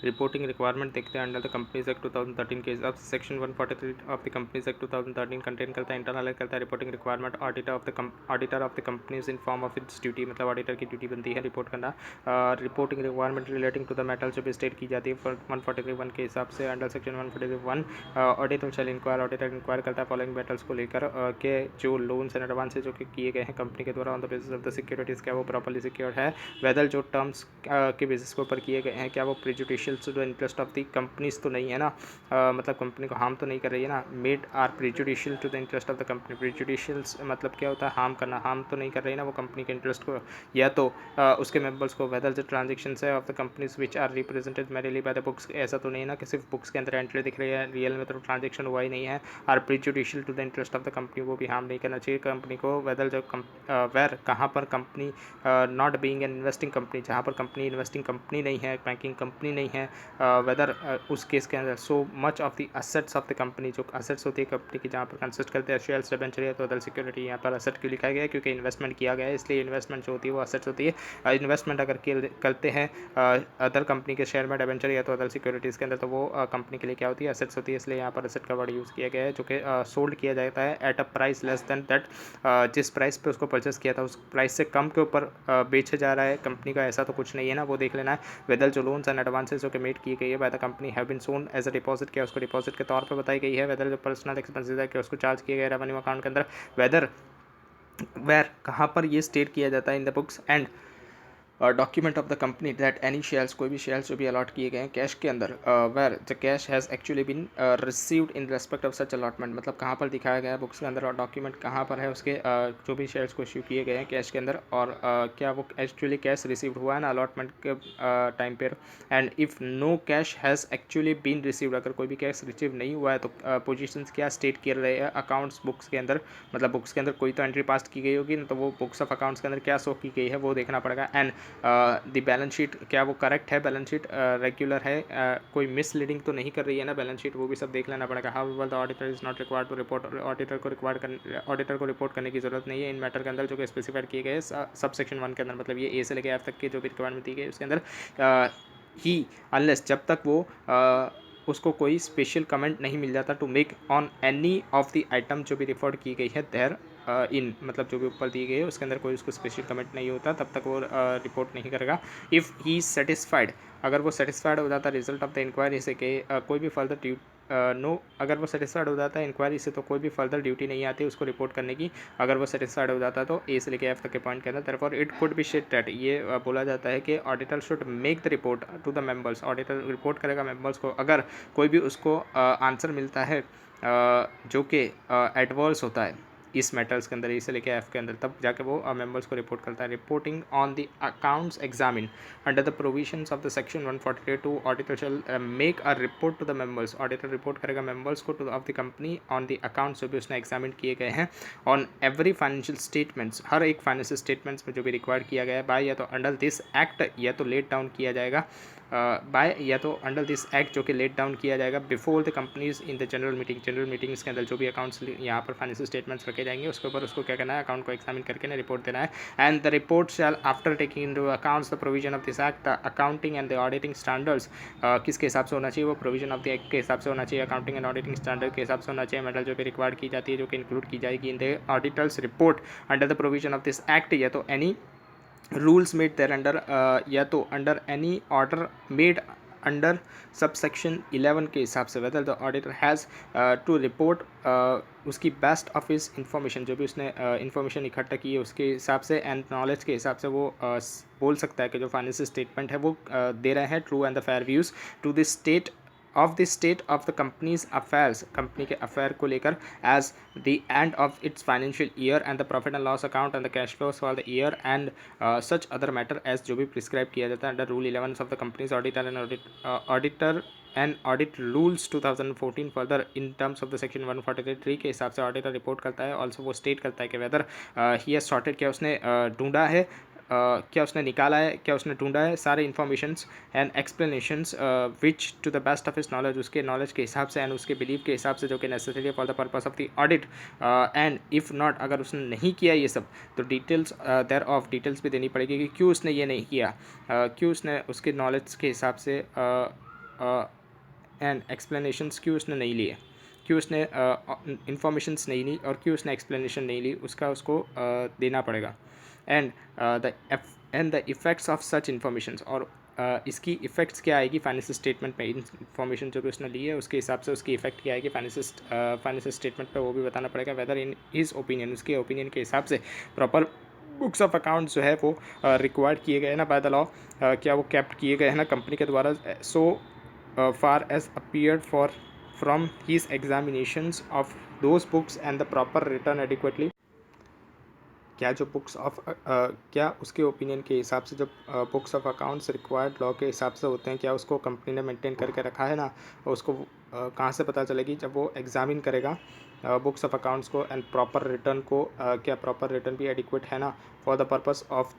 Reporting requirement देखते हैं under the companies act 2013 के हिसाब से section 143 of the companies act 2013 contain करता है इंटरनल करता है reporting requirement auditor of the companies in form of its duty, मतलब ऑडिटर की ड्यूटी बनती है रिपोर्ट करना। Reporting requirement relating to the matters जो भी स्टेट की जाती है 143(1) के हिसाब से under section 143(1) auditor shall inquire, auditor inquire करता है फॉलोइंग मैटर्स को लेकर के जो लोन्स एंड एडवांसेज जो कि किए गए हैं कंपनी के द्वारा on the basis of the securities, क्या वो प्रॉपर्ली सिक्योर्ड है, वेदर जो टर्म्स के बेसिस के ऊपर किए गए हैं क्या वो prejudicial to the interest of the companies तो नहीं है ना, मतलब कंपनी को हार्म तो नहीं कर रही है ना। Made are prejudicial to the interest of the company, prejudicial मतलब क्या होता है, हार्म करना, हार्म तो नहीं कर रही है ना वो कंपनी के इंटरेस्ट को या तो उसके मेंबर्स को। वेदर जो ट्रांजेक्शन है of the companies which are represented merely by the books, ऐसा तो नहीं है ना कि सिर्फ बुक्स के अंदर एंट्री दिख रही है, रियल में तो ट्रांजेक्शन हुआ ही नहीं है। Are prejudicial to the interest of the company, वो भी हार्म नहीं करना चाहिए कंपनी को। वेदर जो वेर कहाँ पर company not being an investing company, जहाँ पर कंपनी इन्वेस्टिंग कंपनी नहीं है, बैंकिंग कंपनी नहीं है, वेदर उस केस के अंदर so much of the assets of the company, जो असेट्स होती है कंपनी की जहाँ पर कंसिस्ट करते हैं शेयर्स डिबेंचर या तो अदर सिक्योरिटी, यहाँ पर असेट क्यों लिखा गया है क्योंकि इन्वेस्टमेंट किया गया है, इसलिए इन्वेस्टमेंट जो होती है वो असेट्स होती है। इन्वेस्टमेंट अगर करते हैं अदर कंपनी के शेयर में डिबेंचर या तो अदर सिक्योरिटीज़ के अंदर, तो वो कंपनी के लिए क्या होती है, असेट्स होती है, इसलिए यहाँ पर असेट का वर्ड यूज़ किया गया है जो कि सोल्ड किया जाता है at a price less than that, जिस प्राइस पे उसको परचेस किया था उस प्राइस से कम के ऊपर बेचा जा रहा है कंपनी का, ऐसा तो कुछ नहीं है ना, वो देख लेना है। वेदर जो लोन्स एंड एडवांसेस जो कि मेड की गई है by the company have been shown as a deposit, क्या उसको डिपॉजिट के तौर पर बताई गई है। वेदर जो पर्सनल एक्सपेंसेस है कि उसको चार्ज किया गया रेवेन्यू अकाउंट के अंदर। वेदर वेर कहाँ पर ये स्टेट किया जाता है इन the books and document of the company that any shares, कोई भी शेयर्स जो भी अलॉट किए गए हैं कैश के अंदर, where the cash has actually been received in respect of such allotment, मतलब कहाँ पर दिखाया गया है बुक्स के अंदर और डॉक्यूमेंट कहाँ पर है उसके, जो भी शेयर्स को इश्यू किए गए हैं कैश के अंदर और क्या वो एक्चुअली कैश रिसीव्ड हुआ है ना अलॉटमेंट के टाइम पर। And if no cash has actually been received, अगर कोई भी कैश रिसीव नहीं हुआ है तो पोजिशंस क्या स्टेट कर रहे हैं अकाउंट्स बुक्स के अंदर, मतलब बुक्स के अंदर कोई तो एंट्री पास की गई होगी ना, तो वो बुक्स ऑफ अकाउंट्स के अंदर क्या शो की गई है वो देखना पड़ेगा। एंड द बैलेंस शीट क्या वो करेक्ट है, बैलेंस शीट रेगुलर है, कोई मिसलीडिंग तो नहीं कर रही है ना बैलेंस शीट, वो भी सब देख लेना पड़ेगा। However the auditor is not required to report, auditor को रिपोर्ट करने की जरूरत नहीं है इन मैटर के अंदर जो कि स्पेसिफाइड किए गए सब सेक्शन 1 के अंदर, मतलब ये ए से लेकर एफ तक की जो भी रिक्वायरमेंट दी गई उसके अंदर ही अनलेस जब तक वो उसको कोई स्पेशल कमेंट नहीं मिल जाता to make on any of the item जो भी रिफर्ड की गई है देयर इन, मतलब जो भी ऊपर दी गई है उसके अंदर कोई उसको स्पेशल कमेंट नहीं होता तब तक वो रिपोर्ट नहीं करेगा। इफ़ ही सेटिस्फाइड, अगर वो सेटिस्फाइड हो जाता रिजल्ट ऑफ द इंक्वायरी से कि कोई भी फर्दर नो, अगर वो सेटिस्फाइड हो जाता है इंक्वायरी से तो कोई भी फर्दर ड्यूटी नहीं आती उसको रिपोर्ट करने की, अगर वो सेटिस्फाइड हो जाता है तो ए से लेकर एफ तक के पॉइंट के अंदर। Therefore it could be said that, ये बोला जाता है कि auditor should make the report to the members, auditor report करेगा मेंबर्स को अगर कोई भी उसको आंसर मिलता है जो कि एडवर्स होता है इस मैटर्स के अंदर, इसे लेके एफ के अंदर, तब जाके वो मेंबर्स को रिपोर्ट करता है। Reporting on the accounts examine under the provisions of the section 142 auditor shall make a report to the members, auditor report करेगा मेंबर्स को to of the company on the accounts जो भी उसने examine किए गए हैं, ऑन एवरी फाइनेंशियल स्टेटमेंट्स, हर एक फाइनेंशियल स्टेटमेंट्स में जो भी रिक्वायर्ड किया गया है बाय या तो अंडर दिस एक्ट या तो लेट डाउन किया जाएगा बाय या तो अंडर दिस एक्ट जो कि लेट डाउन किया जाएगा before the companies in the general meeting, general meetings के अंदर जो भी अकाउंट्स यहाँ पर फाइनेंशियल स्टेटमेंट्स रखे जाएंगे उसके ऊपर उसको क्या करना है, अकाउंट को एग्जामिन करके ना रिपोर्ट देना है। And the report shell after taking into accounts the provision of this act accounting and the auditing standards, किसके हिसाब से होना चाहिए, वो प्रोविजन ऑफ द एक्ट के हिसाब से होना चाहिए, अकाउंटिंग एंड ऑडिटिंग स्टैंडर्ड के हिसाब से होना चाहिए, मेटल जो भी रिक्वायर्ड की जाती है जो कि इंक्लूड की जाएगी in the auditor's report under the provision of this act, या तो any rules made thereunder, या तो under any order made under subsection 11 के हिसाब से। Whether the auditor has to report उसकी बेस्ट ऑफ हिज इंफॉर्मेशन, जो भी उसने इंफॉर्मेशन इकट्ठा की है उसके हिसाब से एंड नॉलेज के हिसाब से वो बोल सकता है कि जो फाइनेंशियल स्टेटमेंट है वो दे रहे हैं true and the fair views to the state of the company's affairs, company के अफेयर को लेकर as the end of its financial year and the profit and loss account and the cash flows for the year and such other matter as जो भी prescribe किया जाता है under rule 11 of the companies auditor and audit rules 2014 further in terms of the section 143 के हिसाब से auditor report करता है। ऑल्सो वो स्टेट करता है कि वेदर ही हैज सॉर्टेड, क्या उसने ढूंढा है, क्या उसने निकाला है, क्या उसने ढूंढा है सारे informations and explanations which to the best of his knowledge, उसके नॉलेज के हिसाब से एंड उसके बिलीव के हिसाब से जो कि necessary for the purpose of the audit. And if not, अगर उसने नहीं किया ये सब तो डिटेल्स देयर ऑफ डिटेल्स भी देनी पड़ेगी कि क्यों उसने ये नहीं किया, क्यों उसने उसके नॉलेज के हिसाब से एंड एक्सप्लेनेशंस क्यों उसने नहीं लिए, क्यों उसने इंफॉर्मेशंस नहीं ली और क्यों उसने एक्सप्लेनेशन नहीं ली, उसका उसको देना पड़ेगा। And the effects of such informations, और इसकी इफ़ेक्ट्स क्या आएगी फाइनेंशियल स्टेटमेंट में, इन्फॉर्मेशन जो भी उसने ली है उसके हिसाब से उसकी इफेक्ट क्या आएगी फाइनेंशियल स्टेटमेंट पे, वो भी बताना पड़ेगा। वेदर इन हिज ओपिनियन, उसके ओपिनियन के हिसाब से प्रॉपर बुक्स ऑफ अकाउंट्स जो है वो रिक्वायर्ड किए गए हैं ना बाय द लॉ, क्या वो कैप्ट किए गए हैं ना कंपनी के द्वारा, सो far as appeared from his examinations of those books and the proper return adequately, क्या जो बुक्स ऑफ क्या उसके ओपिनियन के हिसाब से जो books of accounts required law के हिसाब से होते हैं, क्या उसको कंपनी ने मेंटेन करके रखा है ना, और उसको कहाँ से पता चलेगी, जब वो एग्जामिन करेगा बुक्स ऑफ अकाउंट्स को एंड प्रॉपर रिटर्न को, क्या प्रॉपर रिटर्न भी एडिक्वेट है ना for the purpose of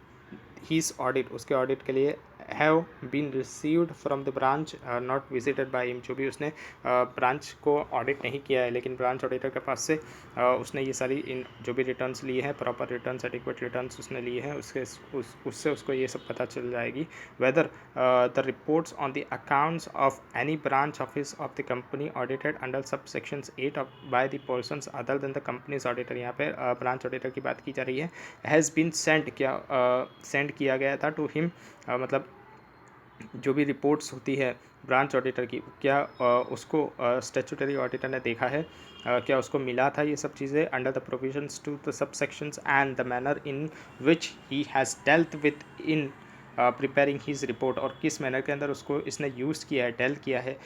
his audit, उसके ऑडिट के लिए have been received from the branch not visited by him, जो भी उसने ब्रांच को ऑडिट नहीं किया है लेकिन ब्रांच ऑडिटर के पास से उसने ये सारी इन जो भी रिटर्न्स लिए हैं, प्रॉपर रिटर्न्स एडिक्वेट रिटर्न्स उसने लिए हैं, उससे उसको ये सब पता चल जाएगी। Whether the reports on the accounts of any branch office of the company audited under sub sections 8 by the persons other than the companies auditor, यहाँ पे ब्रांच ऑडिटर की बात की जा रही है, हैज़ बीन सेंड, क्या सेंड किया गया था टू हिम, मतलब जो भी रिपोर्ट्स होती है ब्रांच ऑडिटर की, क्या उसको स्टैट्यूटरी ऑडिटर ने देखा है, क्या उसको मिला था ये सब चीज़ें under the provisions to the sub sections and the manner in which he has dealt with in preparing his report, और किस मैनर के अंदर उसको इसने यूज़ किया है, डेल किया है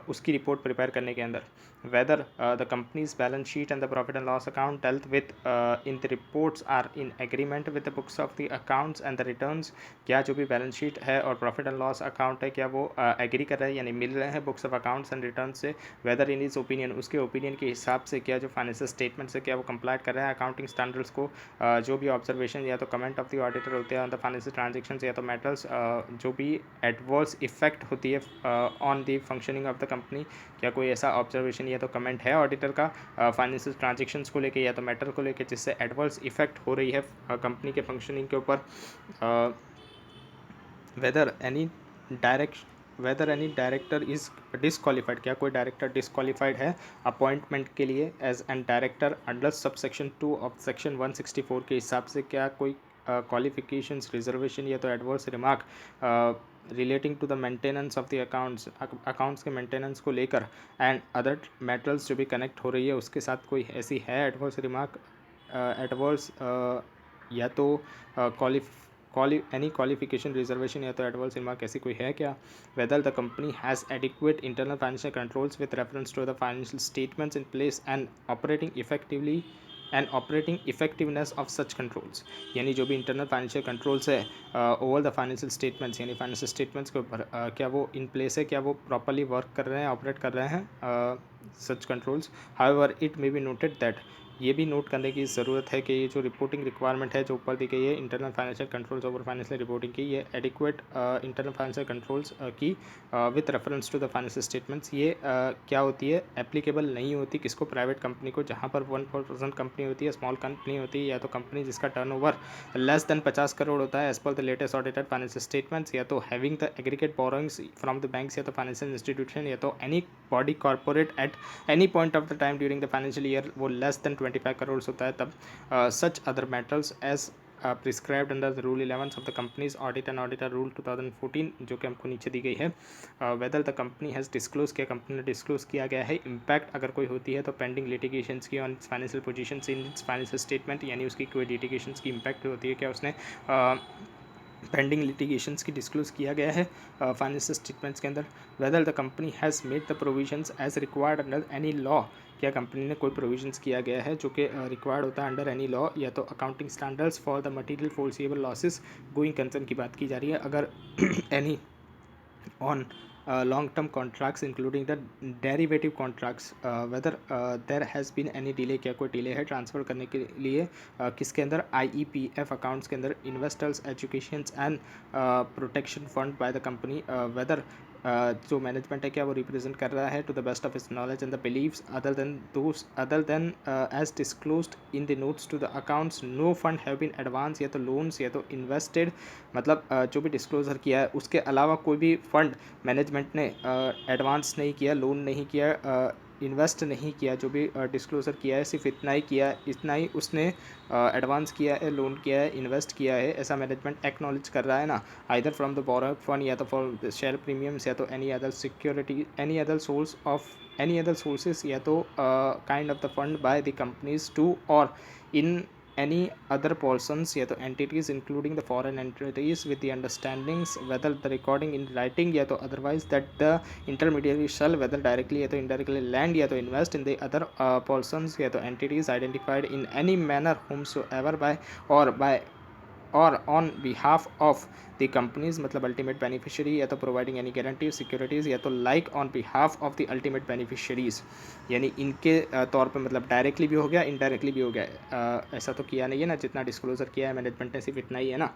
उसकी रिपोर्ट प्रिपेयर करने के अंदर। Whether the company's balance sheet and the profit and loss account dealt with in the reports are in agreement with the books of the accounts and the returns, क्या जो भी balance sheet है और profit and loss account है क्या वो agree कर रहे हैं यानी मिल रहे हैं books of accounts and return से। वेदर इन इज ओपिनियन, उसके ओपिनियन के हिसाब से क्या जो फाइनेंशियल स्टेटमेंट से क्या वो कंप्लाइट कर रहे हैं अकाउंटिंग स्टैंडर्ड्स को, जो भी ऑब्जर्वेशन या तो कमेंट ऑफ द ऑडिटर होते हैं ऑन द फाइनेंशियल ट्रांजेक्शन्स या तो मैटर्स जो भी एडवर्स इफेक्ट होती है on the functioning of the company, क्या कोई ऐसा ऑब्जर्वेशन या तो कमेंट है ऑडिटर का फाइनेंशियल ट्रांजेक्शन्स को लेके या तो मैटर को लेके जिससे एडवर्स इफेक्ट हो रही है कंपनी के फंक्शनिंग के ऊपर। Whether any director is disqualified, क्या कोई डायरेक्टर डिसक्वालीफाइड है अपॉइंटमेंट के लिए as an director under sub section 2 of section 164 के हिसाब से, क्या कोई क्वालिफिकेशंस रिजर्वेशन या तो adverse remark relating to the maintenance of the accounts के मेंटेनेंस को लेकर एंड अदर मैटर्स जो भी कनेक्ट हो रही है उसके साथ कोई ऐसी है एडवर्स रिमार्क, एडवर्स या तो एनी क्वालिफिकेशन रिजर्वेशन या तो एडवर्स रिमार्क ऐसी कोई है क्या। Whether the company has adequate internal financial controls with reference to the financial statements in place and operating effectiveness of such controls, यानी जो भी इंटरनल फाइनेंशियल कंट्रोल्स है ओवर द फाइनेंशियल स्टेटमेंट्स, यानी financial statements के ऊपर क्या वो in place है, क्या वो प्रॉपरली वर्क कर रहे हैं, ऑपरेट कर रहे हैं such controls. However it may be noted that, ये भी नोट करने की ज़रूरत है कि ये जो रिपोर्टिंग रिक्वायरमेंट है जो ऊपर दी गई है internal financial controls over financial reporting की, ये एडिक्वेट इंटरनल फाइनेंशियल कंट्रोल्स की with reference to the financial statements, ये क्या होती है एप्लीकेबल नहीं होती किसको, प्राइवेट कंपनी को, जहाँ पर 1% कंपनी होती है, स्मॉल कंपनी होती है या तो कंपनी जिसका टर्नओवर लेस देन 50 करोड़ होता है as per the latest audited financial statements, या तो having the aggregate borrowings from the banks या तो फाइनेंशियल इंस्टीट्यूशन या तो any body corporate at any point of the time during the financial year वो less than 25 crore होता है, तब such other matters as prescribed under the rule 11 of the companies audit and auditor rule 2014 जो कि हमको नीचे दी गई है। Weather the company has disclose किया, कंपनी ने डिस्क्लोज किया गया है इम्पैक्ट अगर कोई होती है तो पेंडिंग लिटिगेशंस की on financial position in financial statement, यानी उसकी कोई लिटिगेशंस की इम्पैक्ट होती है क्या उसने पेंडिंग लिटिगेशंस की डिस्क्लोज किया गया है फाइनेंशियल स्टेटमेंट्स के अंदर। Whether the company has made the provisions as required under any law, क्या कंपनी ने कोई प्रोविजंस किया गया है जो कि रिक्वायर्ड होता है अंडर एनी लॉ या तो accounting standards for the material foreseeable losses going concern की बात की जा रही है, अगर any on long-term contracts including the derivative contracts, whether there has been any delay, क्या कोई डिले है ट्रांसफ़र करने के लिए किसके अंदर IEPF अकाउंट्स के अंदर investors education and protection fund by the company, whether जो मैनेजमेंट है क्या वो रिप्रेजेंट कर रहा है to the best of its knowledge and the believes other than as disclosed in the notes to the accounts no fund have been advance या तो loans या तो इन्वेस्टेड, मतलब जो भी डिस्क्लोजर किया है उसके अलावा कोई भी फंड मैनेजमेंट ने एडवांस नहीं किया, लोन नहीं किया, इन्वेस्ट नहीं किया, जो भी डिस्क्लोज़र किया है सिर्फ इतना ही उसने एडवांस किया है, लोन किया है, इन्वेस्ट किया है, ऐसा मैनेजमेंट एक्नॉलेज कर रहा है ना, either from the borrowed fund या तो फॉर शेयर प्रीमियम्स या तो any other security any other sources या तो kind of the fund by the companies to or in any other persons या तो entities including the foreign entities with the understandings whether the recording in writing या तो otherwise that the intermediary shall whether directly या तो indirectly lend या तो invest in the other persons या तो entities identified in any manner whomsoever by or on behalf of the companies, मतलब ultimate beneficiary या तो प्रोवाइडिंग एनी गारंटी सिक्योरिटीज़ या तो like on behalf of the ultimate beneficiaries, यानी इनके तौर पे मतलब डायरेक्टली भी हो गया इनडायरेक्टली भी हो गया, ऐसा तो किया नहीं है ना, जितना डिस्क्लोजर किया है मैनेजमेंट ने सिर्फ इतना ही है ना,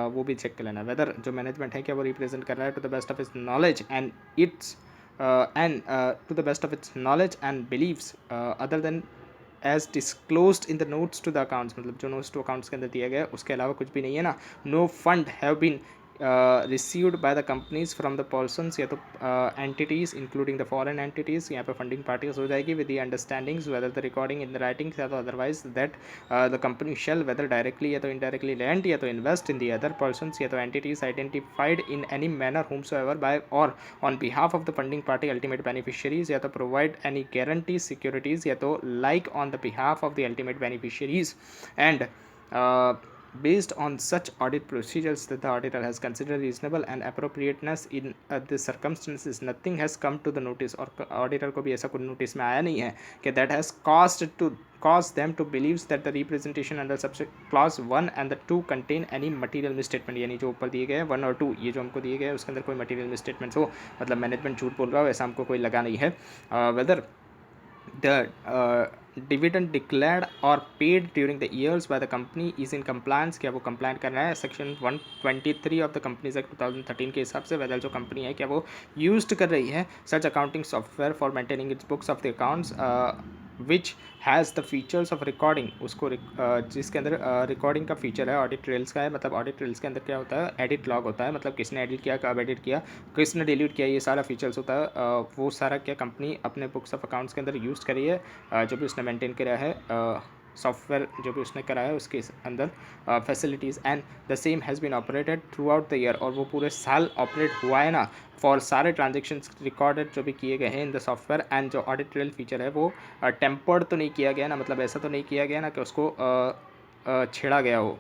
वो भी चेक कर लेना वेदर जो मैनेजमेंट है क्या वो रिप्रेजेंट कर रहा है to the best of its knowledge and its to the best of its knowledge and believes other than as disclosed in the notes to the accounts, मतलब जो नोट्स टू अकाउंट्स के अंदर दिया गया है उसके अलावा कुछ भी नहीं है ना, no fund have been received by the companies from the persons या तो entities including the foreign entities, यहाँ पे फंडिंग पार्टीज हो जाएगी with the understandings whether the recording in the writings या तो otherwise that the company shall whether directly या तो इनडायरेक्टली लैंड या तो invest in the other persons या तो entities identified in any manner whomsoever by or on behalf of the funding party ultimate beneficiaries या तो provide any guarantees securities या तो like on the behalf of the ultimate beneficiaries and based on such audit procedures that the auditor has considered reasonable and appropriateness in the circumstances, nothing has come to the notice और auditor को भी ऐसा कोई notice में आया नहीं है कि that has caused them to believe that the representation under subject clause 1 and the 2 contain any material misstatement, यानी जो ऊपर दिए गए हैं 1 और 2 ये जो हमको दिए गए हैं उसके अंदर कोई material misstatements हो, मतलब मैनेजमेंट झूठ बोल रहा हो ऐसा हमको कोई लगा नहीं है, whether the dividend declared or paid during the years by the company is in compliance, क्या वो compliant कर रहा है section 123 of the companies act 2013 के हिसाब से, वेदर जो कंपनी है क्या वो यूज्ड कर रही है such accounting software for maintaining its books of the accounts which has the features of recording, उसको जिसके अंदर रिकॉर्डिंग का फीचर है ऑडिट ट्रेल्स का है, मतलब ऑडिट ट्रेल्स के अंदर क्या होता है एडिट लॉग होता है, मतलब किसने एडिट किया कब एडिट किया किसने डिलीट किया ये सारा फीचर्स होता है, वो सारा क्या कंपनी अपने बुक्स ऑफ अकाउंट्स के अंदर यूज़ करी है, जो भी उसने मेंटेन किया है सॉफ्टवेयर जो भी उसने करा है उसके अंदर facilities and the same has been operated throughout the year, और वो पूरे साल ऑपरेट हुआ है ना फॉर सारे ट्रांजेक्शन्स रिकॉर्डेड जो भी किए गए हैं इन द सॉफ्टवेयर एंड जो ऑडिट ट्रेल फीचर है वो टेम्पर्ड तो नहीं किया गया ना, मतलब ऐसा तो नहीं किया गया ना कि उसको छेड़ा गया हो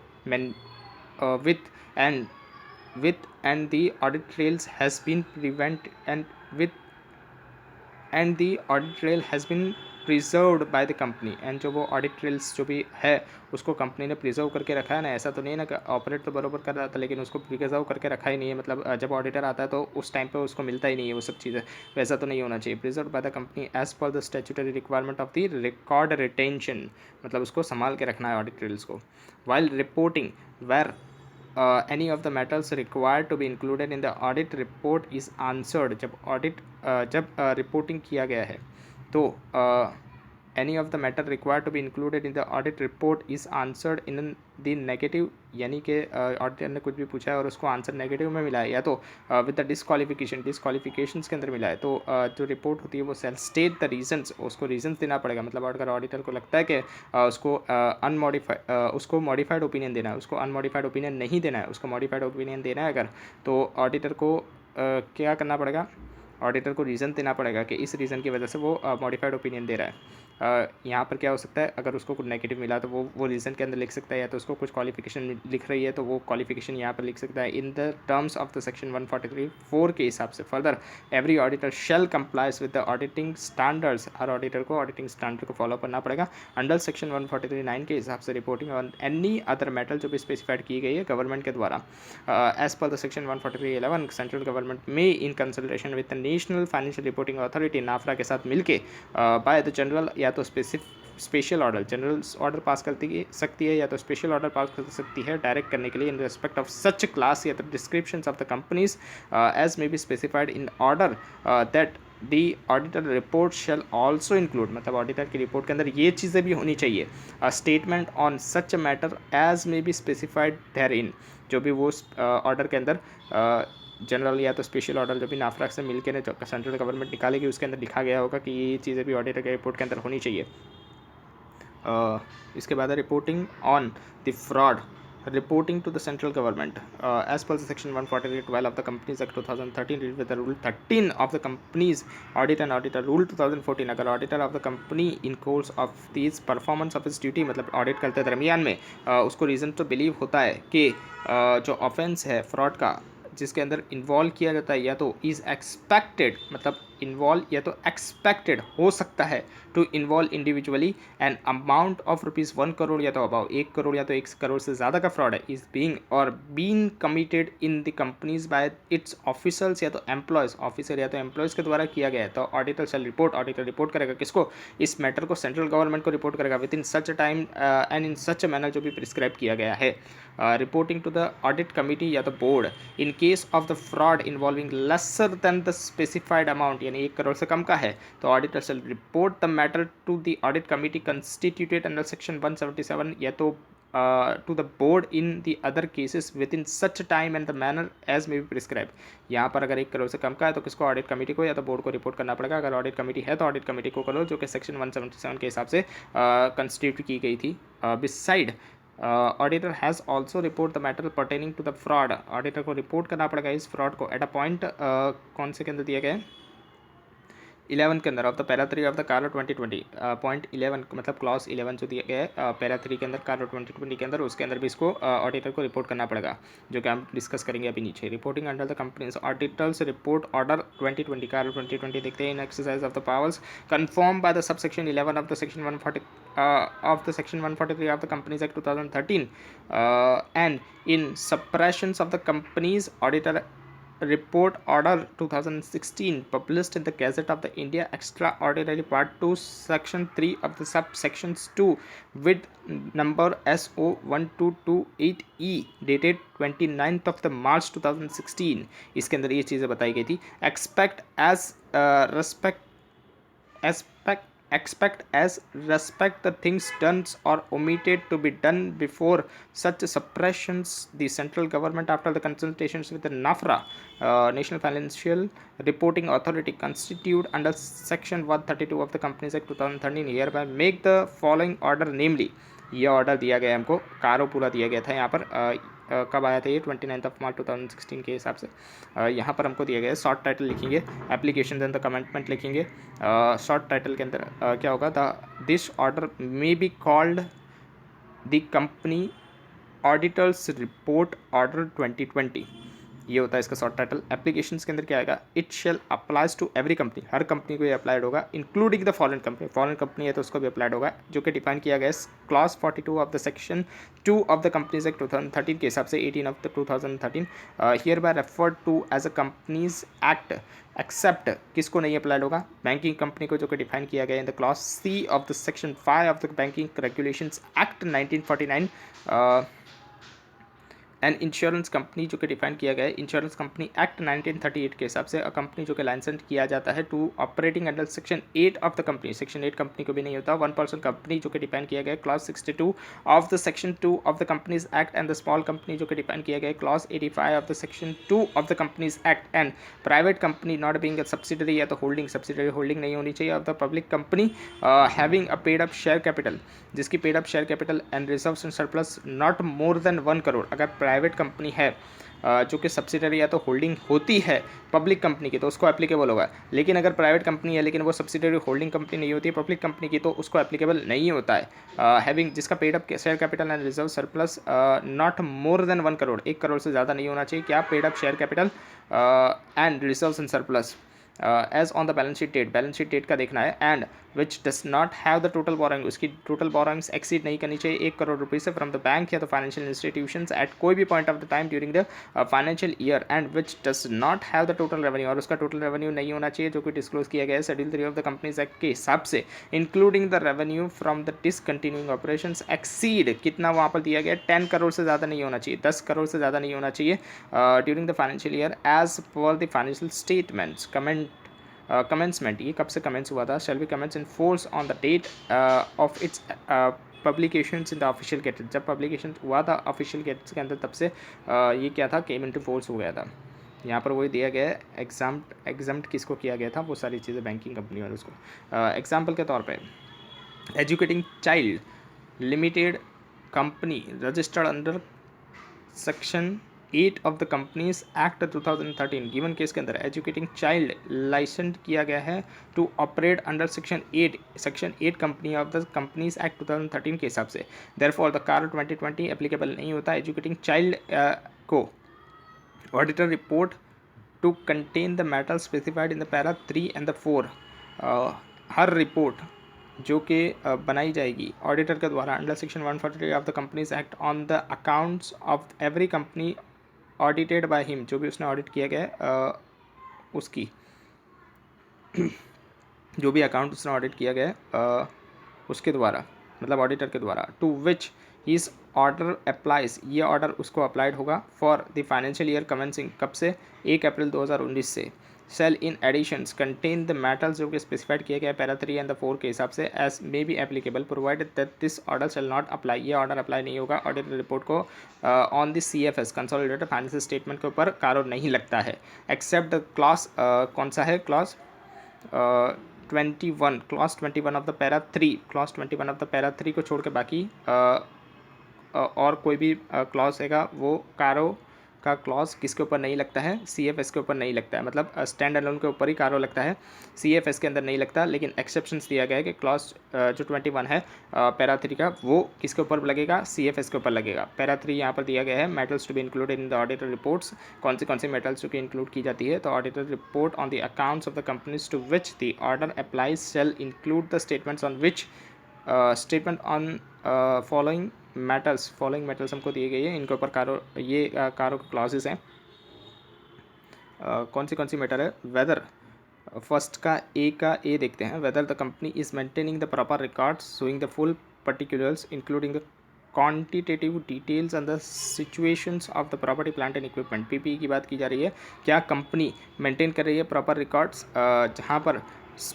with and the audit trails has been preserved bye the company, and जो वो ऑडिट ट्रेल्स जो भी है उसको कंपनी ने प्रिजर्व करके रखा है ना, ऐसा तो नहीं है ना कि ऑपरेट तो बराबर कर रहा था लेकिन उसको प्रिजर्व करके रखा ही नहीं है, मतलब जब ऑडिटर आता है तो उस टाइम पे उसको मिलता ही नहीं है वो सब चीज़ें, वैसा तो नहीं होना चाहिए, preserve by the company as per the statutory requirement of the record retention, मतलब उसको संभाल के रखना है ऑडिट ट्रेल्स को, while reporting where any of the matters required to be included in the audit report is answered, जब reporting किया गया है तो any of the matter required to be included in the audit report is answered in the negative, यानी कि auditor ने कुछ भी पूछा है और उसको आंसर नेगेटिव में मिला है या तो विद द डिस्क्वालिफिकेशंस के अंदर मिला है, तो जो रिपोर्ट होती है वो सेल स्टेट द रीजंस, उसको रीजंस देना पड़ेगा, मतलब अगर ऑडिटर को लगता है कि उसको मॉडिफाइड ओपिनियन देना है, उसको अनमॉडिफाइड ओपिनियन नहीं देना है, उसको मॉडिफाइड ओपिनियन देना है अगर, तो ऑडिटर को क्या करना पड़ेगा, ऑडिटर को रीज़न देना पड़ेगा कि इस रीज़न की वजह से वो मॉडिफाइड ओपिनियन दे रहा है, यहाँ पर क्या हो सकता है अगर उसको कुछ नेगेटिव मिला तो वो रीज़न के अंदर लिख सकता है, या तो उसको कुछ क्वालिफिकेशन लिख रही है तो वो क्वालिफिकेशन यहाँ पर लिख सकता है in the terms of the section 143(4) के हिसाब से। Further every auditor shall complies with the auditing standards, her auditor को ऑडिटिंग स्टैंडर्ड को फॉलो करना पड़ेगा अंडर सेक्शन 143(9) के हिसाब से reporting on any other matter जो भी स्पेसिफाइड की गई है गवर्नमेंट के द्वारा as per the section 143(11) central government में in consultation with the national financial reporting authority NFRA के साथ मिलके बाय द जनरल या तो special order, general order pass करती सकती है या तो स्पेशल ऑर्डर पास कर सकती है डायरेक्ट करने के लिए in respect of such class या तो descriptions of the companies as may be specified in order that the auditor report shall also include, मतलब ऑडिटर की रिपोर्ट के अंदर ये चीज़ें भी होनी चाहिए। Statement on such matter as may be specified therein, जो भी वो ऑर्डर के अंदर जनरल या तो स्पेशल ऑर्डर जो भी नाफरा से मिलकर सेंट्रल गवर्नमेंट निकालेगी उसके अंदर लिखा गया होगा कि ये चीज़ें भी ऑडिटर के रिपोर्ट के अंदर होनी चाहिए। इसके बाद reporting on the fraud, reporting to the central government as per the section 148(12) of the Companies Act 2013 with the rule 13 of the Companies Audit and Auditor Rule 2014, अगर auditor of the company in course of this performance of इस duty, मतलब audit करते दरमियान में उसको reason तो believe होता है कि जो ऑफेंस है फ्रॉड का जिसके अंदर इन्वॉल्व किया जाता है या तो इज़ एक्सपेक्टेड, मतलब इन्वॉल्व या तो एक्सपेक्टेड हो सकता है to involve individually an amount of ₹1 crore या तो अबाउ 1 करोड़ या तो 1 करोड़ से ज़्यादा का फ्रॉड है, is being or been committed in the companies by its officers या तो एम्प्लॉयज़, ऑफिसर या तो एम्प्लॉयज़ के द्वारा किया गया है, तो auditor shall report, auditor report करेगा किसको, इस मैटर को सेंट्रल गवर्नमेंट को रिपोर्ट करेगा within such time and in such manner जो भी प्रिस्क्राइब किया गया है। Reporting to the audit committee या तो board in case of the fraud involving lesser than the specified amount, यानी 1 करोड़ से कम का है तो auditor shall report the matter to the audit committee constituted under section 177 या तो to the board in the other cases within such time and the manner as may be prescribed। यहाँ पर अगर 1 करोड़ से कम का है तो किसको, ऑडिट कमेटी को या तो बोर्ड को रिपोर्ट करना पड़ेगा। अगर ऑडिट कमेटी है तो ऑडिट कमेटी को करो जो कि सेक्शन 177 के हिसाब से कंस्टिट्यूट की गई थी। Beside auditor has also report the matter pertaining to the fraud, auditor को रिपोर्ट करना पड़ेगा इस फ्रॉड को एट अ पॉइंट कौन से के अंदर दिया गया है 11 के अंदर of the para 3 of the कारो 2020 पॉइंट 11 मतलब क्लॉज 11 जो दिया गया है पैरा 3 के अंदर कारो 2020 के अंदर, उसके अंदर भी इसको ऑडिटर को रिपोर्ट करना पड़ेगा जो कि हम डिस्कस करेंगे अभी नीचे। Reporting under the companies auditors report order 2020 CARO 2020 देखते हैं in exercise of the powers confirm by the sub section 11 of the section 143 of the companies act 2013 and in suppressions of the companies auditor Report Order 2016 published in the Gazette of the India Extraordinary Part 2 Section 3 of the subsections 2 with number SO1228E dated 29th of the March 2016। इसके अंदर ये चीज़ें बताई गई थी। Expect as respect the things done or omitted to be done before such suppressions the central government after the consultations with the NAFRA National Financial Reporting Authority constituted under section 132 of the Companies Act 2013 hereby make the following order, namely ये order दिया गया हमको, कारो पूरा दिया गया था यहाँ पर कब आया था ये 29 मार्च 2016 के हिसाब से। यहाँ पर हमको दिया गया है शॉर्ट टाइटल लिखेंगे, एप्लीकेशन एंड द कमेंटमेंट लिखेंगे। शॉर्ट टाइटल के अंदर क्या होगा, this order may be called the company auditors report order 2020, ये होता है इसका शॉर्ट टाइटल। एप्लीकेशंस के अंदर क्या आएगा, it shall applies to every company, हर कंपनी को ये अप्लाइड होगा including the foreign company, foreign company है तो उसको भी अप्लाइड होगा जो कि डिफाइन किया गया है clause 42 of the section 2 of the companies act 2013 के हिसाब से 18 of the 2013 hereby referred to as a companies act except किसको नहीं अप्लाइड होगा, बैंकिंग कंपनी को जो कि डिफाइन किया गया in the clause C of the section 5 of the banking regulations act 1949 and insurance company जो कि डिफाइन किया गया है इंश्योरेंस कंपनी एक्ट 1938 के हिसाब से अ कंपनी जो कि लाइसेंस किया जाता है to operating under section 8 of the company, section 8 company को भी नहीं होता। 1% कंपनी जो कि डिफाइन किया गया है clause 62 of the section 2 of the companies act and the small company जो कि डिफाइन किया गया है clause 85 of the section 2 of the companies act and private company not being a subsidiary या तो होल्डिंग, सब्सिडरी होल्डिंग नहीं होनी चाहिए of the public company having a paid up share capital, जिसकी paid up share capital and reserves and surplus not more than 1 crore. अगर private company है जो कि सब्सिडरी या तो होल्डिंग होती है पब्लिक कंपनी की तो उसको एप्लीकेबल होगा, लेकिन अगर प्राइवेट कंपनी है लेकिन वो सब्सिडरी होल्डिंग कंपनी नहीं होती है पब्लिक कंपनी की तो उसको एप्लीकेबल नहीं होता है। हैविंग जिसका paid up share capital and reserve surplus not more than 1 crore, 1 crore से ज़्यादा नहीं होना चाहिए। क्या, paid up share capital and reserves and surplus as on the balance sheet date, balance sheet date का देखना है and which does not have the total borrowing, उसकी टोटल बोरोइंग्स एक्सीड नहीं करनी चाहिए 1 करोड़ रुपये से फ्रॉम द बैंक या तो फाइनेंशियल इंस्टीट्यूशंस एट कोई भी point of the time during the financial year, and which does not have the total revenue, और उसका टोटल रेवेन्यू नहीं होना चाहिए जो कि डिस्क्लोज किया गया है schedule 3 of the companies act के हिसाब से, including the revenue from the discontinuing operations exceed, कितना वहाँ पर दिया गया 10 करोड़ से ज़्यादा नहीं होना चाहिए, 10 करोड़ से ज़्यादा नहीं होना चाहिए during the financial year as per the financial statements. Commencement, ये कब से कमेंस हुआ था, shall be commence in force on the date of its publications in the official gazette, जब पब्लिकेशन हुआ था ऑफिशियल गेजेट्स के अंदर तब से ये क्या था, केम इनटू फोर्स हो गया था। यहाँ पर वही दिया गया है एग्जाम्प्ट किसको किया गया था, वो सारी चीज़ें बैंकिंग कंपनी वालों को। एग्जाम्पल के तौर पे Educating Child Limited company registered under section 8 of the companies act 2013, given case के अंदर एजुकेटिंग चाइल्ड लाइसेंस किया गया है to operate under section 8 company of the companies act 2013 के हिसाब से, देयरफॉर द कार 2020 एप्लीकेबल नहीं होता एजुकेटिंग चाइल्ड को। Auditor report to contain the matter specified in the para 3 and the 4, हर रिपोर्ट जो कि बनाई जाएगी ऑडिटर के द्वारा under section 143 of the companies act on the accounts of every company audited by him, जो भी उसने ऑडिट किया गया उसकी जो भी अकाउंट उसने ऑडिट किया गया उसके द्वारा, मतलब ऑडिटर के द्वारा, to which his order applies, ये ऑर्डर उसको अप्लाइड होगा for the financial year commencing कब से, 1 अप्रैल 2019 से। Shall in additions contain the matters जो कि स्पेसिफाइड किया गया पैरा 3 एंड द 4 के हिसाब से as may be applicable provided that this order shall not apply, ये ऑर्डर अप्लाई नहीं होगा ऑडिटर रिपोर्ट को on the CFS consolidated financial statement के ऊपर कारो नहीं लगता है, एक्सेप्ट द क्लॉज कौन सा है, clause 21, clause 21 of the para 3, clause 21 of the para 3 को छोड़ के बाकी और कोई भी क्लॉज हैगा वो कारो का क्लॉज किसके ऊपर नहीं लगता है, CFS के ऊपर नहीं लगता है, मतलब स्टैंड अलोन के ऊपर ही कारो लगता है, CFS के अंदर नहीं लगता, लेकिन एक्सेप्शंस दिया गया है कि क्लॉज जो 21 है पैरा 3 का वो किसके ऊपर लगेगा, CFS के ऊपर लगेगा। पैरा 3 यहाँ पर दिया गया है matters to be included in the auditor reports, कौन सी मेटल्स जो कि इंक्लूड की जाती है, तो auditor report on the accounts of the companies to which the order applies shall include the statements on which statement on following matters हमको दिए गए हैं, इनके ऊपर कारो के क्लॉजेज हैं। कौन सी मेटल है, वेदर फर्स्ट का ए देखते हैं, weather the company is maintaining the proper records showing the full particulars including the quantitative details and the situations of the property plant and equipment, PPE की बात की जा रही है, क्या कंपनी मेंटेन कर रही है प्रॉपर रिकॉर्ड्स जहाँ पर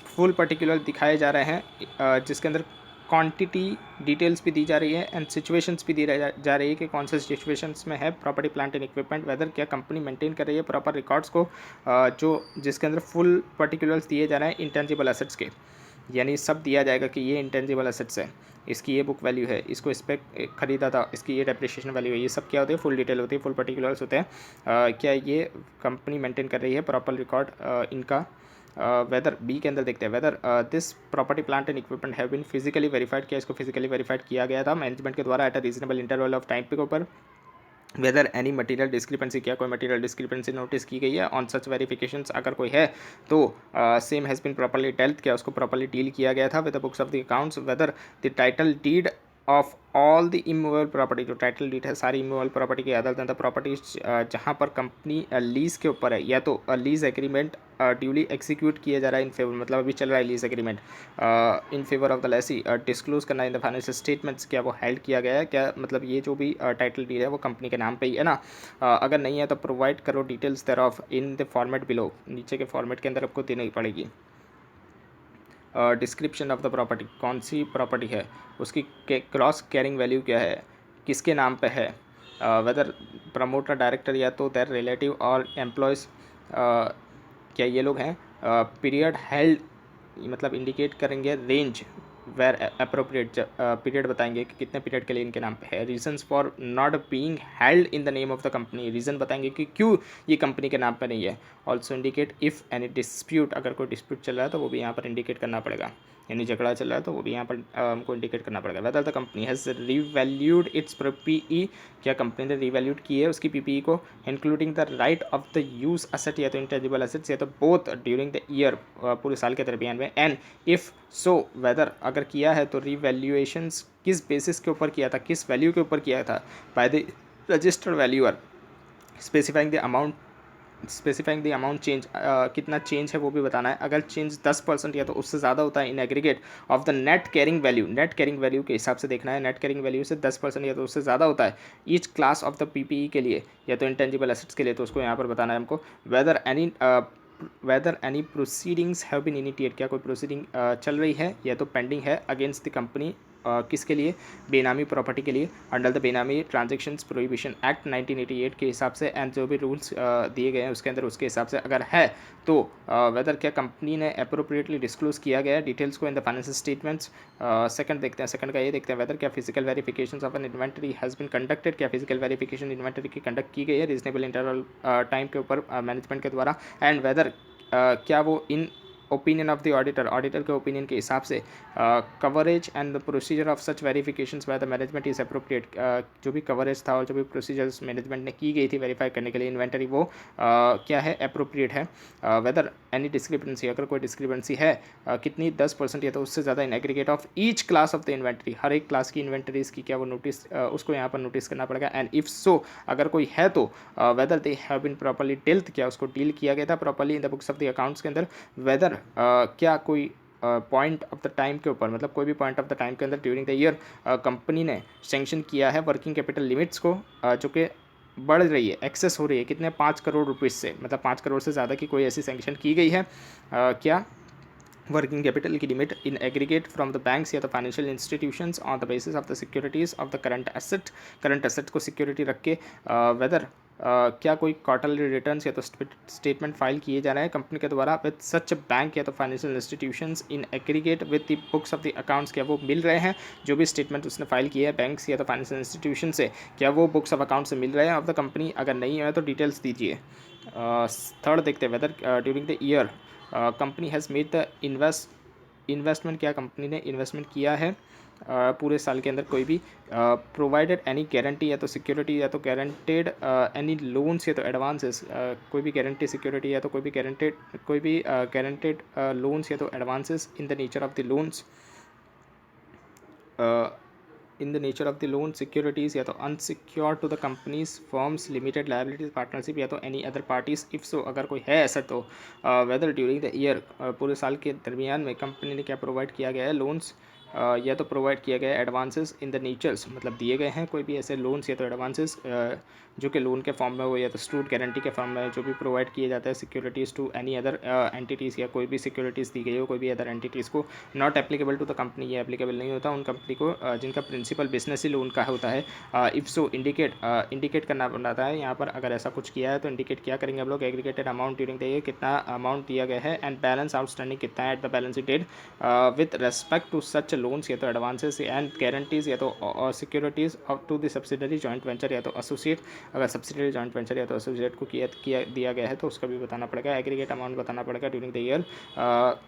फुल पर्टिकुलर दिखाए जा रहे हैं, जिसके अंदर क्वांटिटी डिटेल्स भी दी जा रही है एंड सिचुएशंस भी दी जा रही है कि कौन से सिचुएशंस में है property plant and equipment, whether क्या कंपनी मेंटेन कर रही है प्रॉपर रिकॉर्ड्स को जो जिसके अंदर फुल पर्टिकुलर्स दिए जा रहे हैं इंटेंजिबल एसेट्स के, यानी सब दिया जाएगा कि ये इंटेंजिबल एसेट्स है, इसकी ये बुक वैल्यू है, इसको इस पर खरीदा था, इसकी ये डेप्रिसिएशन वैल्यू है, ये सब क्या होते हैं, फुल डिटेल होती है, फुल पर्टिकुलर्स होते हैं, क्या ये कंपनी मेंटेन कर रही है प्रॉपर रिकॉर्ड इनका। वेदर बी के अंदर देखते हैं, whether this property plant and equipment have been physically verified, क्या इसको फिजिकली वेरीफाइड किया गया था मैनेजमेंट के द्वारा at a reasonable interval of time के ऊपर। वेदर एनी मटीरियल डिस्क्रिपेंसी, क्या कोई मटीरियल डिस्क्रिपेंसी नोटिस की गई है, ऑन सच वेरिफिकेशंस अगर कोई है तो same has been properly dealt, क्या उसको प्रॉपर्ली डील किया गया था with the books of the accounts. Whether the title deed of all the immovable property, जो टाइटल डीड है सारी इमूवेबल प्रॉपर्टी के अदर देन द प्रॉपर्टीज जहाँ पर कंपनी लीज के ऊपर है, या तो लीज एग्रीमेंट ड्यूली एग्जीक्यूट किया जा रहा है इन फेवर, मतलब अभी चल रहा है lease agreement in favour of the Lesi, disclose करना इन द फाइनेंशियल स्टेटमेंट्स, क्या वो हेल्ड किया गया है, क्या मतलब ये जो भी टाइटल डीड है वो कंपनी के नाम पे ही है ना, अगर नहीं है तो प्रोवाइड करो details there of in the format below, नीचे के फॉर्मेट के अंदर आपको देनी पड़ेगी। डिस्क्रिप्शन ऑफ द प्रॉपर्टी, कौन सी प्रॉपर्टी है, उसकी क्रॉस कैरिंग वैल्यू क्या है, किसके नाम पे है, वेदर प्रमोटर डायरेक्टर या तो देयर रिलेटिव और एम्प्लॉयज़ क्या ये लोग हैं, पीरियड हेल्ड मतलब इंडिकेट करेंगे रेंज वेर अप्रोप्रिएट पीरियड बताएंगे कि कितने पीरियड के लिए इनके नाम पे है। Reasons for not being held in the name of the company, reason बताएंगे कि क्यों ये कंपनी के नाम पे नहीं है। Also indicate if any dispute, अगर कोई डिस्प्यूट चल रहा है तो वो भी यहाँ पर इंडिकेट करना पड़ेगा, यानी झगड़ा चल रहा है तो वो भी यहाँ पर हमको इंडिकेट करना पड़ेगा। Whether the company has revalued its PE, क्या कंपनी ने रीवैल्यूड की है उसकी पीपीई को, including the right of the use asset या तो इंटेंजिबल असेट्स या तो बोथ ड्यूरिंग द ईयर, पूरे साल के दरमियान में। एंड इफ़ सो वेदर, अगर किया है तो रीवैल्यूएशंस किस बेसिस के ऊपर किया था, किस वैल्यू के ऊपर किया था, by the registered valuer, specifying the amount change, कितना चेंज है वो भी बताना है। अगर चेंज 10% या तो उससे ज़्यादा होता है इन aggregate of the net carrying value, net carrying value के हिसाब से देखना है, नेट कैरिंग वैल्यू से 10% या तो उससे ज़्यादा होता है each class of the PPE के लिए या तो इंटेंजिबल एसेट्स के लिए, तो उसको यहाँ पर बताना है हमको। Whether any proceedings have been initiate, क्या कोई प्रोसीडिंग चल रही है या तो पेंडिंग है अगेंस्ट द कंपनी, किसके लिए, बेनामी प्रॉपर्टी के लिए, अंडर द बेनामी ट्रांजैक्शंस प्रोहिबिशन एक्ट 1988 के हिसाब से, एंड जो भी रूल्स दिए गए हैं उसके अंदर उसके हिसाब से अगर है तो वेदर क्या कंपनी ने अप्रोप्रिएटली डिस्क्लोज किया गया है डिटेल्स को in the financial statements. Second देखते हैं, सेकंड का ये देखते हैं वेदर क्या physical verification of an inventory has been conducted, क्या फिजिकल वेरिफिकेशन इन्वेंटरी की कंडक्ट की गई है रीजनेबल इंटरवल टाइम के ऊपर मैनेजमेंट के द्वारा। एंड वेदर क्या वो in opinion of the auditor, auditor के ओपिनियन के हिसाब से coverage and the procedure of such verifications by the management is appropriate, जो भी कवरेज था और जो भी प्रोसीजर्स मैनेजमेंट ने की गई थी वेरीफाई करने के लिए इन्वेंटरी वो क्या है, अप्रोप्रिएट है। वेदर एनी डिस्क्रिपेंसी, अगर कोई डिस्क्रिपेंसी है कितनी 10% या तो उससे ज़्यादा in aggregate of each class of the inventory, हर एक क्लास की इन्वेंटरीज की क्या वो नोटिस उसको यहाँ पर नोटिस करना पड़ेगा। एंड इफ़ सो, अगर कोई है तो whether they have been properly dealt, क्या उसको डील किया गया था properly in the books of the accounts के अंदर। वेदर क्या कोई पॉइंट ऑफ द टाइम के ऊपर, मतलब कोई भी पॉइंट ऑफ द टाइम के अंदर ड्यूरिंग द ईयर कंपनी ने सेंक्शन किया है वर्किंग कैपिटल लिमिट्स को, जो कि बढ़ रही है, एक्सेस हो रही है, कितने 5 करोड़ रुपीज़ से, मतलब 5 करोड़ से ज़्यादा की कोई ऐसी सेंक्शन की गई है क्या वर्किंग कैपिटल की limit in aggregate from the banks या तो financial institutions on the basis of the securities of the current asset को सिक्योरिटी रख के। वेदर क्या कोई क्वार्टरली रिटर्न्स या तो स्टेटमेंट फाइल किए जा रहे हैं कंपनी के द्वारा विद सच बैंक या तो financial institutions in aggregate with the books of the accounts, क्या वो मिल रहे हैं, जो भी स्टेटमेंट उसने फाइल किए हैं बैंक्स या तो फाइनेंशियल इंस्टीट्यूशन से, क्या वो बुक्स ऑफ अकाउंट से मिल रहे हैं ऑफ द कंपनी, अगर नहीं है तो डिटेल्स दीजिए। थर्ड देखते हैं whether during the year company has made the investment, क्या कंपनी ने इन्वेस्टमेंट किया है पूरे साल के अंदर कोई भी, प्रोवाइडेड एनी गारंटी या तो सिक्योरिटी या तो गारंटेड एनी लोन्स या तो एडवांसेस, कोई भी गारंटी सिक्योरिटी या तो कोई भी गारंटेड लोन्स या तो advances in the nature of the loans, in the nature of the loan securities या तो unsecured to the companies firms limited liabilities partnership या तो any other parties. If so, अगर कोई है ऐसा तो वेदर ड्यूरिंग द ईयर, पूरे साल के दरमियान में कंपनी ने क्या प्रोवाइड किया गया है लोन्स या तो प्रोवाइड किया गया है एडवांसेस इन द नेचर्स, मतलब दिए गए हैं कोई भी ऐसे लोन्स या तो एडवांसेस जो कि लोन के फॉर्म में हो या तो स्टूड गारंटी के फॉर्म में जो भी प्रोवाइड किए जाता है securities to any other entities, या कोई भी सिक्योरिटीज़ दी गई हो कोई भी अदर एंटिटीज़ को, not applicable to the company, ये एप्लीकेबल नहीं होता उन कंपनी को जिनका प्रिंसिपल बिजनेस ही लोन का होता है। इफ़ सो इंडिकेट करना पड़ता है यहाँ पर, अगर ऐसा कुछ किया है तो इंडिकेट क्या करेंगे हम लोग, aggregated amount during the year, कितना अमाउंट दिया गया है, एंड बैलेंस आउटस्टैंडिंग कितना है at the balance date with respect to such loans या तो एडवांसेस एंड गारंटीज या तो securities of to the subsidiary joint venture या तो एसोसिएट, अगर सब्सिडरी जॉइंट वेंचर या तो एसोसिएट को किया दिया गया है तो उसका भी बताना पड़ेगा, एग्रीगेट अमाउंट बताना पड़ेगा during the year,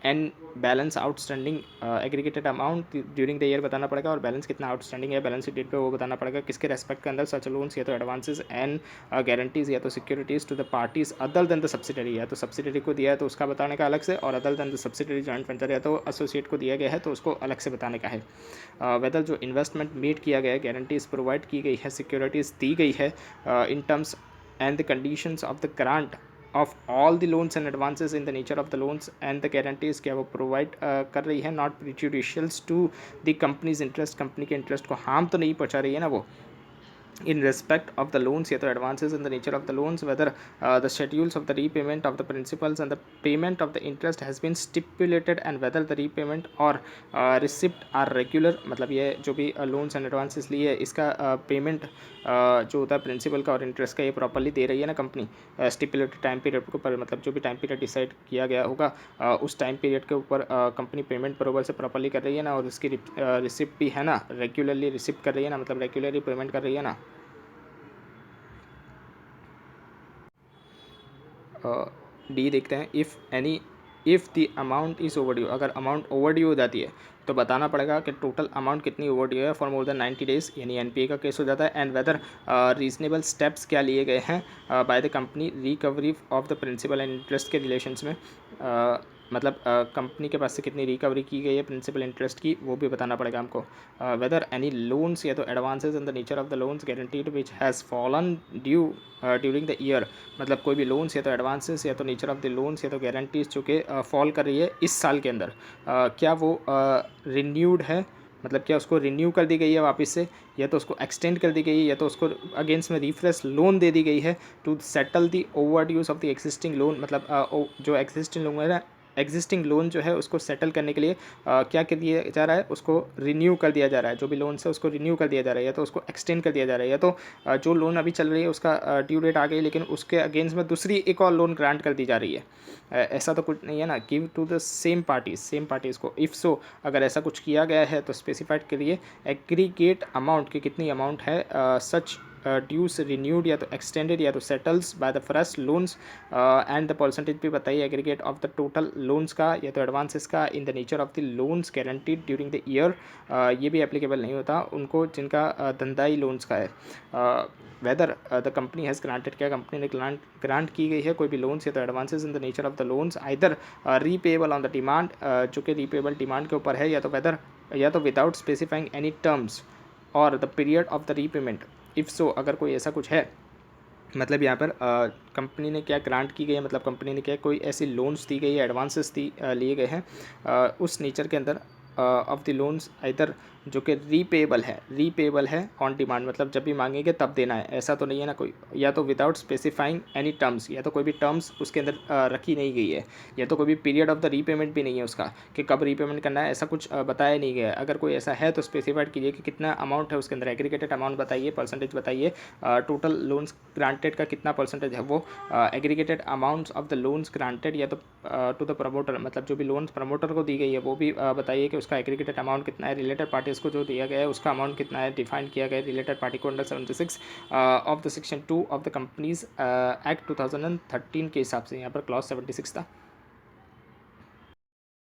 and balance outstanding aggregated amount during the year बताना पड़ेगा, और बैलेंस कितना आउटस्टैंडिंग है बैलेंस डेट पे वो बताना पड़ेगा, किसके रेस्पेक्ट के अंदर सच लोन्स या तो एडवांसेस एंड गारंटीज या तो securities to the parties other than the subsidiary, या तो सब्सिडरी को दिया है तो उसका बताने का अलग से, और other than the subsidiary joint venture या तो एसोसिएट को दिया गया है तो उसको अलग से बताने का है। वेदर जो इन्वेस्टमेंट मेड किया गया है, गारंटीज प्रोवाइड की गई है, सिक्योरिटीज़ दी गई है in terms and the conditions of the grant of all the loans and advances in the nature of the loans and the guarantees क्या वो प्रोवाइड कर रही है, not prejudicials to the companies interest, company के interest को harm तो नहीं पहुंचा रही है ना वो, in respect of the loans या तो advances in the nature of the loans, whether the schedules of the repayment of the principals and the payment of the interest has been stipulated, and whether the repayment or receipt are regular. मतलब ये जो भी loans and advances लिए इसका payment जो होता है principal का और इंटरेस्ट का ये प्रॉपरली दे रही है ना कंपनी स्टिपुलेटेड टाइम पीरियड के ऊपर, मतलब जो भी टाइम पीरियड डिसाइड किया गया होगा उस टाइम पीरियड के ऊपर कंपनी पेमेंट बरोबर से प्रॉपरली कर रही है ना, और उसकी रिसिप्ट भी है ना, रेगुलरली रिसिप्ट कर रही है ना, मतलब रेगुलरली पेमेंट कर रही है ना। डी देखते हैं, if the amount is overdue, अगर अमाउंट ओवरड्यू हो जाती है तो बताना पड़ेगा कि टोटल अमाउंट कितनी ओवरड्यू है फॉर मोर देन 90 डेज़, यानी एनपीए का केस हो जाता है। एंड वेदर रीजनेबल स्टेप्स क्या लिए गए हैं by the company recovery of the principal and interest के रिलेशंस में, मतलब कंपनी के पास से कितनी रिकवरी की गई है प्रिंसिपल इंटरेस्ट की, वो भी बताना पड़ेगा हमको। वेदर एनी लोन्स या तो advances in the nature of the loans guaranteed which has fallen due during the year, मतलब कोई भी लोन्स या तो एडवांसेस या तो नेचर ऑफ द लोन्स या तो गारंटीज जो कि फॉल कर रही है इस साल के अंदर, क्या वो रिन्यूड है, मतलब क्या उसको रिन्यू कर दी गई है वापस से, या तो उसको एक्सटेंड कर दी गई है, या तो उसको अगेंस्ट में रिफ्रेश लोन दे दी गई है to settle the over dues of the existing loan, मतलब जो एक्सिस्टिंग लोन है ना, एग्जिस्टिंग लोन जो है उसको सेटल करने के लिए क्या कर दिया जा रहा है, उसको रिन्यू कर दिया जा रहा है, जो भी लोन है उसको रिन्यू कर दिया जा रहा है, या तो उसको एक्सटेंड कर दिया जा रहा है, या तो जो लोन अभी चल रही है उसका ड्यू डेट आ गई लेकिन उसके अगेंस्ट में दूसरी एक और लोन ग्रांट कर दी जा रही है। ऐसा तो कुछ नहीं है ना, give to the same parties को, इफ़ सो अगर ऐसा कुछ किया गया है तो स्पेसिफाइड करिए एग्रीगेट अमाउंट की कितनी अमाउंट है सच ड्यूस रिन्यूड या तो एक्सटेंडेड या तो settles by the fresh loans, and the percentage भी बताइए aggregate of the total loans का या तो एडवांसेस का इन the nature of the loans guaranteed during the year, ये भी एप्लीकेबल नहीं होता उनको जिनका धंधाई लोन्स का है। Weather the company has granted, क्या कंपनी ने ग्रांट की गई है कोई भी लोन्स या तो advances in the nature of the loans either repayable on the demand, जो कि रीपेबल डिमांड के ऊपर है, या तो वेदर या तो विदाउट स्पेसिफाइंग एनी टर्म्स और the period of the repayment, if so अगर कोई ऐसा कुछ है, मतलब यहाँ पर कंपनी ने क्या ग्रांट की गई है, मतलब कंपनी ने क्या कोई ऐसी लोन्स दी गई है, एडवांसेस लिए गए हैं उस नेचर के अंदर ऑफ द लोन्स आइदर जो कि रीपेबल है ऑन डिमांड, मतलब जब भी मांगेंगे तब देना है, ऐसा तो नहीं है ना कोई, या तो विदाउट स्पेसिफाइंग एनी टर्म्स, या तो कोई भी टर्म्स उसके अंदर रखी नहीं गई है, या तो कोई भी पीरियड ऑफ द रीपेमेंट भी नहीं है उसका कि कब रीपेमेंट करना है, ऐसा कुछ बताया नहीं गया है। अगर कोई ऐसा है तो स्पेसिफाइड कीजिए कि कितना अमाउंट है उसके अंदर, एग्रीगेटेड अमाउंट बताइए, परसेंटेज बताइए, टोटल लोन्स ग्रांटेड का कितना परसेंटेज है वो, aggregated amounts of the loans granted या तो टू द प्रमोटर, मतलब जो भी लोन्स प्रमोटर को दी गई है वो भी बताइए कि उसका एग्रीगेटेड अमाउंट कितना है, रिलेटेड पार्टीज़ को जो दिया गया है उसका अमाउंट कितना है, डिफाइन किया गया है रिलेटेड पार्टी को under 76 of the section 2 of the companies act 2013 के हिसाब से, यहाँ पर क्लॉज 76 था।